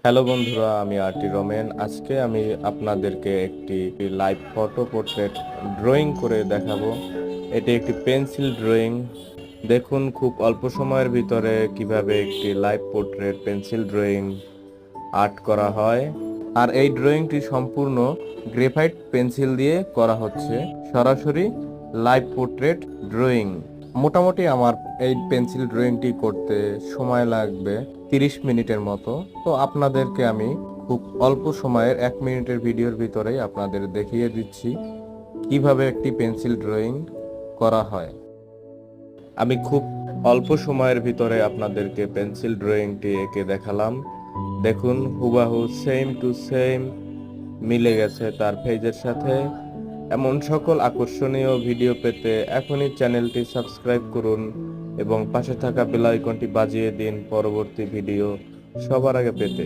Hello বন্ধুরা, আমি RT Ramen. আজকে আমি আপনাদেরকে একটি লাইভ ফটো পোর্ট্রেট ড্রয়িং করে দেখাবো। এটি একটি পেন্সিল ড্রয়িং। দেখুন খুব অল্প সময়ের ভিতরে কিভাবে একটি live portrait pencil drawing art করা হয়। আর এই ড্রয়িংটি সম্পূর্ণ গ্রেফাইট পেন্সিল দিয়ে করা হচ্ছে, সরাসরি লাইভ পোর্ট্রেট ড্রয়িং। মোটামুটি আমার এই পেন্সিল ড্রয়িংটি করতে সময় লাগবে 30 মিনিটের মতো। তো আপনাদেরকে আমি খুব অল্প সময়ের 1 মিনিটের ভিডিওর ভিতরেই আপনাদের দেখিয়ে দিচ্ছি কিভাবে একটি পেন্সিল ড্রয়িং করা হয়। আমি খুব অল্প সময়ের ভিতরে আপনাদেরকে পেন্সিল ড্রয়িংটি এঁকে দেখালাম। দেখুন হুবাহু সেম টু সেম মিলে গেছে তার পেজের সাথে। এমন সকল আকর্ষণীয় ভিডিও পেতে এখনই চ্যানেলটি সাবস্ক্রাইব করুন এবং পাশে থাকা বেল আইকনটি বাজিয়ে দিন পরবর্তী ভিডিও সবার আগে পেতে।